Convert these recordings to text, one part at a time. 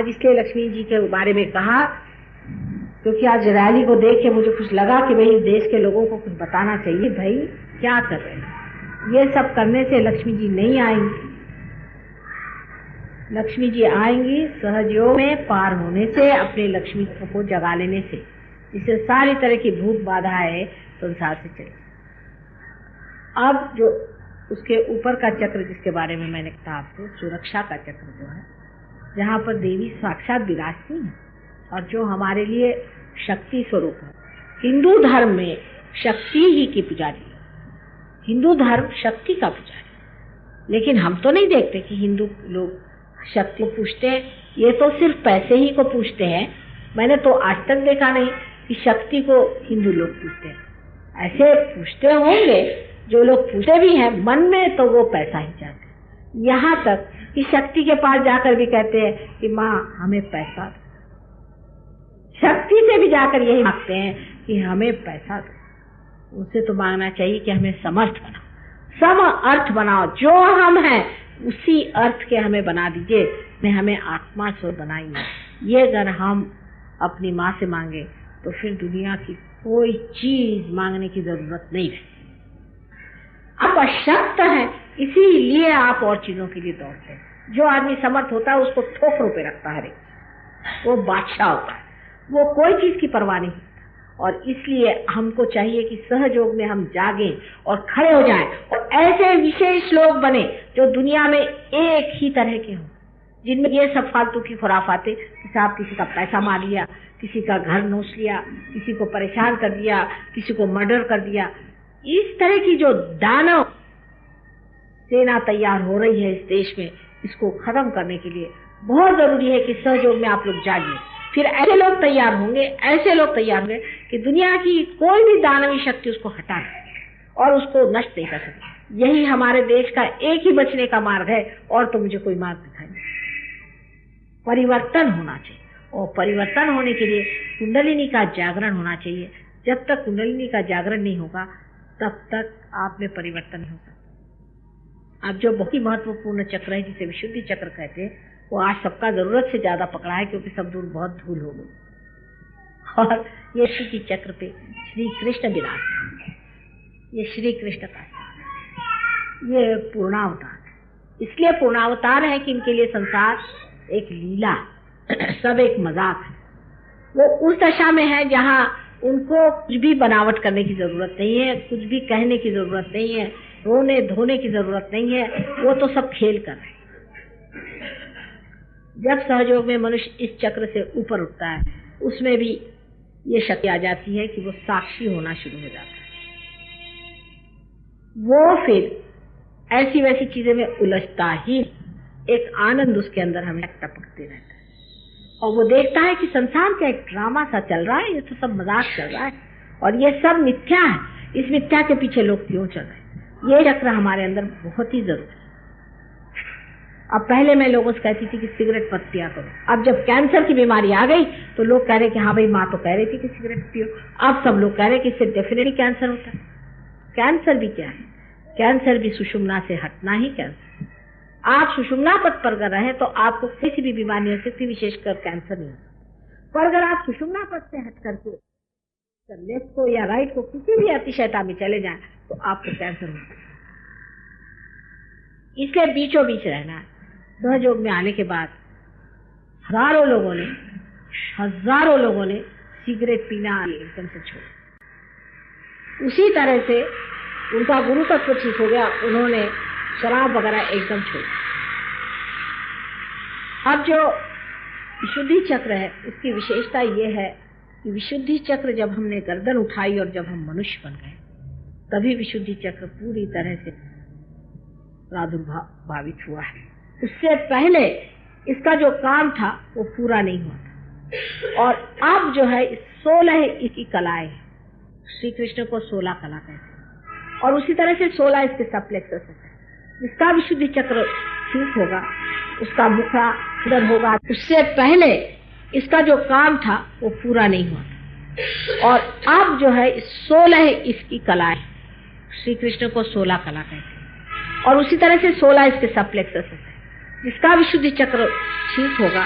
आज इसलिए लक्ष्मी जी के बारे में कहा क्योंकि आज रैली को देख के मुझे कुछ लगा कि भाई देश के लोगों को कुछ बताना चाहिए। भाई क्या कर रहे हैं, ये सब करने से लक्ष्मी जी नहीं आएंगी। लक्ष्मी जी आएंगी सहयोग में पार होने से, अपने लक्ष्मी को जगा लेने से, जिससे सारी तरह की भूत बाधाएं संसार से चले। अब जो उसके ऊपर का चक्र जिसके बारे में मैंने कहा आपसे, सुरक्षा का चक्र जो है, जहाँ पर देवी साक्षात विराजती है और जो हमारे लिए शक्ति स्वरूप है। हिंदू धर्म में शक्ति ही की पुजारी है, हिंदू धर्म शक्ति का पुजारी। लेकिन हम तो नहीं देखते कि हिंदू लोग शक्ति को पूछते हैं, ये तो सिर्फ पैसे ही को पूछते हैं। मैंने तो आज तक देखा नहीं कि शक्ति को हिंदू लोग पूछते हैं। ऐसे पूछते होंगे जो लोग पूछते भी हैं मन में, तो वो पैसा ही चाहते हैं। यहाँ तक कि शक्ति के पास जाकर भी कहते हैं कि माँ हमें पैसा दो। शक्ति से भी जाकर यही मांगते हैं कि हमें पैसा दो। उनसे तो मांगना चाहिए कि हमें समर्थ बनाओ, सम अर्थ बनाओ, जो हम हैं उसी अर्थ के हमें बना दीजिए, ने हमें आत्मा स्वर बनाइए। ये अगर हम अपनी माँ से मांगे तो फिर दुनिया की कोई चीज मांगने की जरूरत नहीं है। आप अशक्त हैं, इसीलिए आप और चीजों के लिए दौड़ते हैं। जो आदमी समर्थ होता है उसको ठोकरों पे रखता है, वो बादशाह होता है, वो कोई चीज की परवाह नहीं करता। और इसलिए हमको चाहिए कि सहयोग में हम जागें और खड़े हो जाएं और ऐसे विशेष लोग बने जो दुनिया में एक ही तरह के हों, जिनमें ये सब फालतू की खुराफाते कि साहब किसी का पैसा मार लिया, किसी का घर नोच लिया, किसी को परेशान कर दिया, किसी को मर्डर कर दिया, इस तरह की जो दानव सेना तैयार हो रही है इस देश में, इसको खत्म करने के लिए बहुत जरूरी है कि सहयोग में आप लोग जागिए। फिर ऐसे लोग तैयार होंगे, ऐसे लोग तैयार होंगे कि दुनिया की कोई भी दानवी शक्ति उसको हटा और उसको नष्ट नहीं कर सके। यही हमारे देश का एक ही बचने का मार्ग है, और तो मुझे कोई मार्ग दिखाई नहीं। परिवर्तन होना चाहिए, और परिवर्तन होने के लिए कुंडलिनी का जागरण होना चाहिए। जब तक कुंडलिनी का जागरण नहीं होगा तब तक आप में परिवर्तन नहीं हो सकता। अब जो बहुत ही महत्वपूर्ण चक्र है जिसे विशुद्धि चक्र कहते हैं, वो आज सबका जरूरत से ज्यादा पकड़ा है, क्योंकि सब दूर बहुत धूल हो गई। और ये विशुद्धि चक्र पे श्री कृष्ण विराजमान है। ये श्री कृष्ण का ये पूर्णावतार है। इसलिए पूर्णावतार है कि इनके लिए संसार एक लीला, सब एक मजाक है। वो उस दशा में है जहाँ उनको कुछ भी बनावट करने की जरूरत नहीं है, कुछ भी कहने की जरूरत नहीं है, रोने धोने की जरूरत नहीं है। वो तो सब खेल कर रहे हैं। जब सहयोग में मनुष्य इस चक्र से ऊपर उठता है, उसमें भी ये शक्ति आ जाती है कि वो साक्षी होना शुरू हो जाता है। वो फिर ऐसी वैसी चीजें में उलझता ही, एक आनंद उसके अंदर हमें टपकते रहता है। और वो देखता है कि संसार का एक ड्रामा सा चल रहा है, ये तो सब मजाक चल रहा है और ये सब मिथ्या है। इस मिथ्या के पीछे लोग क्यों चल रहे हैं? ये चक्र हमारे अंदर बहुत ही जरूरी है। अब पहले मैं लोगों से कहती थी कि सिगरेट मत पिया करो। अब जब कैंसर की बीमारी आ गई तो लोग कह रहे कि हाँ भाई माँ तो कह रही थी कि सिगरेट पियो। अब सब लोग कह रहे कि इससे डेफिनेटली कैंसर होता है। कैंसर भी क्या है? कैंसर भी सुषुम्ना से हटना ही कैंसर। आप सुषुम्ना पथ पर अगर रहे तो आपको किसी भी बीमारी नहीं हो सकती, विशेषकर कैंसर नहीं हो सकता। पर अगर आप सुषुम्ना पथ से हट करके लेफ्ट को या राइट को किसी भी अतिशयता में चले जाएं तो आपको कैंसर हो सकता है। इसलिए बीचों बीच रहना है। सहयोग में आने के बाद हजारों लोगों ने सिगरेट पीना एकदम से छोड़ा। उसी तरह से उनका गुरु तत्व ठीक हो गया, उन्होंने शराब वगैरह एकदम छोड़ी। अब जो विशुद्धि चक्र है उसकी विशेषता ये है कि विशुद्धि चक्र जब हमने गर्दन उठाई और जब हम मनुष्य बन गए, तभी विशुद्धि चक्र पूरी तरह से प्रादुर्भावित हुआ है। उससे पहले इसका जो काम था वो पूरा नहीं हुआ था। और अब जो है 16 इसकी कलाएं, श्री कृष्ण को 16 कला कहते हैं, और उसी तरह से 16 इसके सप्लेक्सस है। जिसका विशुद्धि चक्र ठीक होगा उसका मुखड़ा सुंदर होगा। उससे पहले इसका जो काम था वो पूरा नहीं हुआ था। और अब जो है 16 इसकी कलाएं, श्री कृष्ण को 16 कला कहते हैं, और उसी तरह से 16 इसके सप्लेक्सस है। जिसका विशुद्धि चक्र ठीक होगा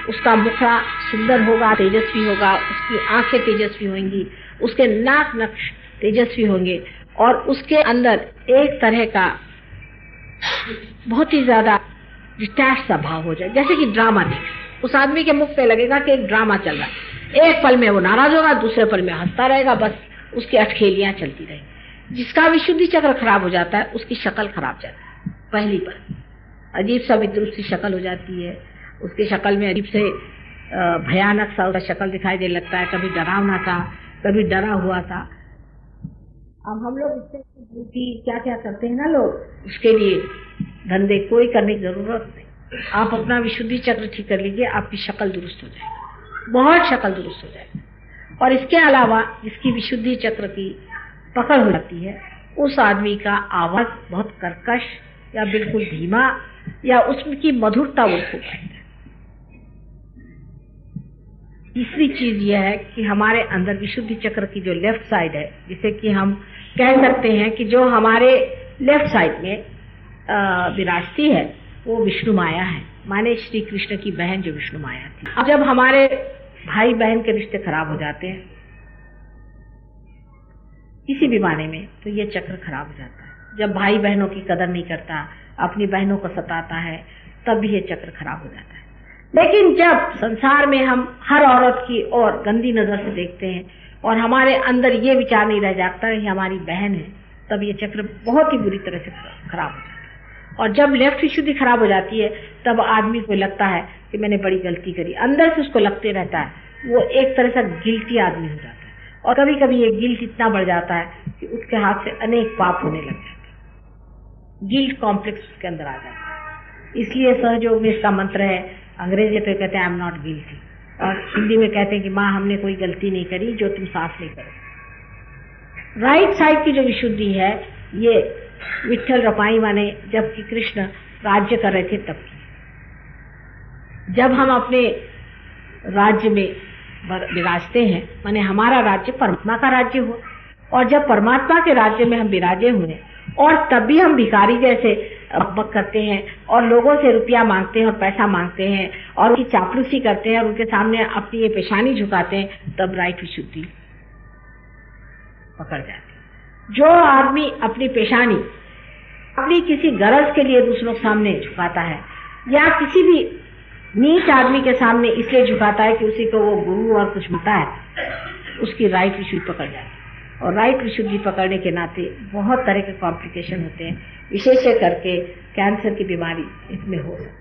उसका मुखड़ा सुंदर होगा, तेजस्वी होगा, उसकी आंखें तेजस्वी होंगी, उसके नाक नक्श तेजस्वी होंगे और उसके अंदर एक तरह का बहुत ही ज्यादा डिटैच सा भाव हो जाए, जैसे कि ड्रामा देख। उस आदमी के मुख पे लगेगा कि एक ड्रामा चल रहा है, एक पल में वो नाराज होगा, दूसरे पल में हंसता रहेगा, बस उसकी अटखेलियां चलती रहेगी। जिसका विशुद्धि चक्र खराब हो जाता है उसकी शक्ल खराब जाती है, पहली पर अजीब सा विद्रुप सी शक्ल हो जाती है, उसकी शक्ल में अजीब से भयानक सा उसका शक्ल दिखाई देने लगता है, कभी डरावना सा, कभी डरा हुआ सा। अब हम लोग इससे क्या क्या करते हैं ना लोग, उसके लिए धंधे कोई करने की जरूरत नहीं। आप अपना विशुद्धि चक्र ठीक कर लीजिए, आपकी शक्ल दुरुस्त हो जाएगी, बहुत शक्ल दुरुस्त हो जाएगी। और इसके अलावा जिसकी विशुद्धि चक्र की पकड़ हो जाती है उस आदमी का आवाज बहुत कर्कश या बिल्कुल धीमा या उसकी मधुरता वो खो जाती है। तीसरी चीज यह है कि हमारे अंदर विशुद्धि चक्र की जो लेफ्ट साइड है, जिसे कि हम कह सकते हैं कि जो हमारे लेफ्ट साइड में विराजती है वो विष्णु माया है, माने श्री कृष्ण की बहन जो विष्णु माया थी। अब जब हमारे भाई बहन के रिश्ते खराब हो जाते हैं किसी भी माने में, तो ये चक्र खराब हो जाता है। जब भाई बहनों की कदर नहीं करता, अपनी बहनों को सताता है, तब भी ये चक्र खराब हो जाता है। लेकिन जब संसार में हम हर औरत की ओर गंदी नजर से देखते हैं और हमारे अंदर ये विचार नहीं रह जाता है कि हमारी बहन है, तब ये चक्र बहुत ही बुरी तरह से खराब हो जाता है। और जब लेफ्ट विशुद्धि खराब हो जाती है तब आदमी को लगता है कि मैंने बड़ी गलती करी, अंदर से उसको लगते रहता है, वो एक तरह से गिल्टी आदमी हो जाता है। और कभी कभी ये गिल्ट इतना बढ़ जाता है कि उसके हाथ से अनेक पाप होने लग जाते हैं, गिल्ट कॉम्प्लेक्स उसके अंदर आ जाता है। इसलिए सहयोग में इसका मंत्र है, अंग्रेजी पे कहते हैं आई एम नॉट गिल्टी, और हिंदी में कहते हैं कि माँ हमने कोई गलती नहीं करी जो तुम साफ नहीं करो। राइट साइड की जो विशुद्धि है ये विट्ठल रपाई माने जबकि कृष्ण राज्य कर रहे थे तब की। जब हम अपने राज्य में विराजते हैं, माने हमारा राज्य परमात्मा का राज्य हो, और जब परमात्मा के राज्य में हम विराजे हुए और तब भी हम भिखारी जैसे बक करते हैं और लोगों से रुपया मांगते हैं और पैसा मांगते हैं और उनकी चापलूसी करते हैं और उनके सामने अपनी ये पेशानी झुकाते हैं, तब राइट विशुद्धि पकड़ जाती है। जो आदमी अपनी पेशानी अपनी किसी गरज के लिए दूसरों के सामने झुकाता है या किसी भी नीच आदमी के सामने इसलिए झुकाता है कि उसी को वो गुरु और कुछ मिलता है, उसकी राइट विशुद्धि पकड़ जाती है। और राइट विशुद्धि पकड़ने के नाते बहुत तरह के कॉम्प्लिकेशन होते हैं, विशेष करके कैंसर की बीमारी इसमें हो सकती है।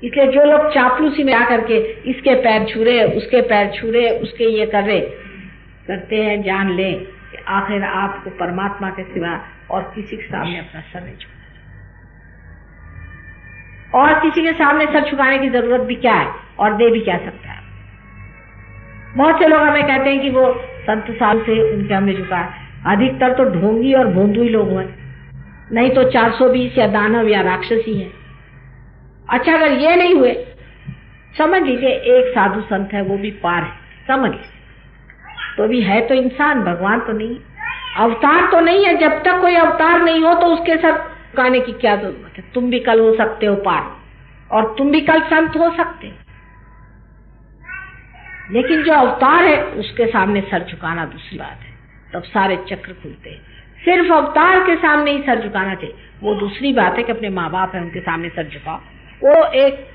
इसलिए जो लोग चापलूसी में आकर के इसके पैर छू रहे, उसके पैर छू रहे, उसके ये कर रहे करते हैं, जान लें कि आखिर आपको परमात्मा के सिवा और किसी के सामने अपना सर नहीं झुकाना, और किसी के सामने सर झुकाने की जरूरत भी क्या है और दे भी क्या सकता है। बहुत से लोग हमें कहते हैं कि वो संत साल से उनके हमने झुका है, अधिकतर तो ढोंगी और भोंदू ही लोग हुए, नहीं तो 420 या दानव या राक्षसी है। अच्छा अगर ये नहीं हुए, समझ लीजिए एक साधु संत है, वो भी पार है, समझ लीजिए, तो भी है तो इंसान, भगवान तो नहीं, अवतार तो नहीं है। जब तक कोई अवतार नहीं हो तो उसके सर झुकाने की क्या जरूरत है। तुम भी कल हो सकते हो पार, और तुम भी कल संत हो सकते, लेकिन जो अवतार है उसके सामने सर झुकाना दूसरी बात है, तब सारे चक्र खुलते हैं। सिर्फ अवतार के सामने ही सर झुकाना चाहिए, वो दूसरी बात है कि अपने माँ बाप है उनके सामने सर झुकाओ, वो एक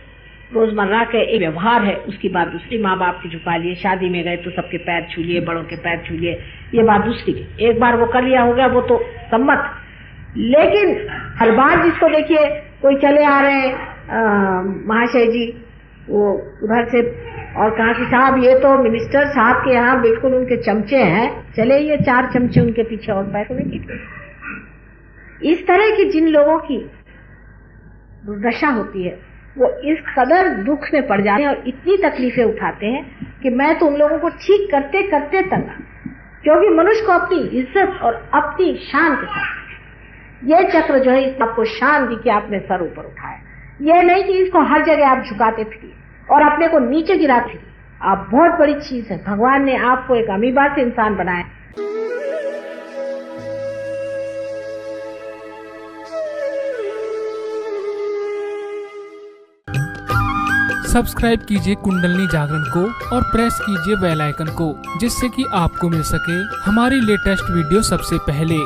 रोजमर्रा के एक व्यवहार है, उसकी बात दूसरी। माँ बाप की झुका लिए, शादी में गए तो सबके पैर छू लिए, बड़ों के पैर छू लिए, ये बात दूसरी। एक बार वो कर लिया हो गया वो तो सम्मत, लेकिन हर बार जिसको देखिए कोई चले आ रहे हैं महाशय जी वो उधर से और कहा कि साहब ये तो मिनिस्टर साहब के यहाँ बिल्कुल उनके चमचे हैं, चले ये 4 चमचे उनके पीछे और पैसे नहीं। इस तरह की जिन लोगों की दुर्दशा होती है वो इस कदर दुख में पड़ जाते हैं और इतनी तकलीफें उठाते हैं कि मैं तो उन लोगों को ठीक करते करते तंग, क्योंकि मनुष्य को अपनी इज्जत और अपनी शान के साथ ये चक्र जो है आपको शान दी कि आपने सर ऊपर उठाया, ये नहीं कि इसको हर जगह आप झुकाते फिरिए और अपने को नीचे गिराते फिरिए। आप बहुत बड़ी चीज है, भगवान ने आपको एक अमीबा से इंसान बनाया। सब्सक्राइब कीजिए कुंडलिनी जागरण को और प्रेस कीजिए बेल आइकन को, जिससे कि आपको मिल सके हमारी लेटेस्ट वीडियो सबसे पहले।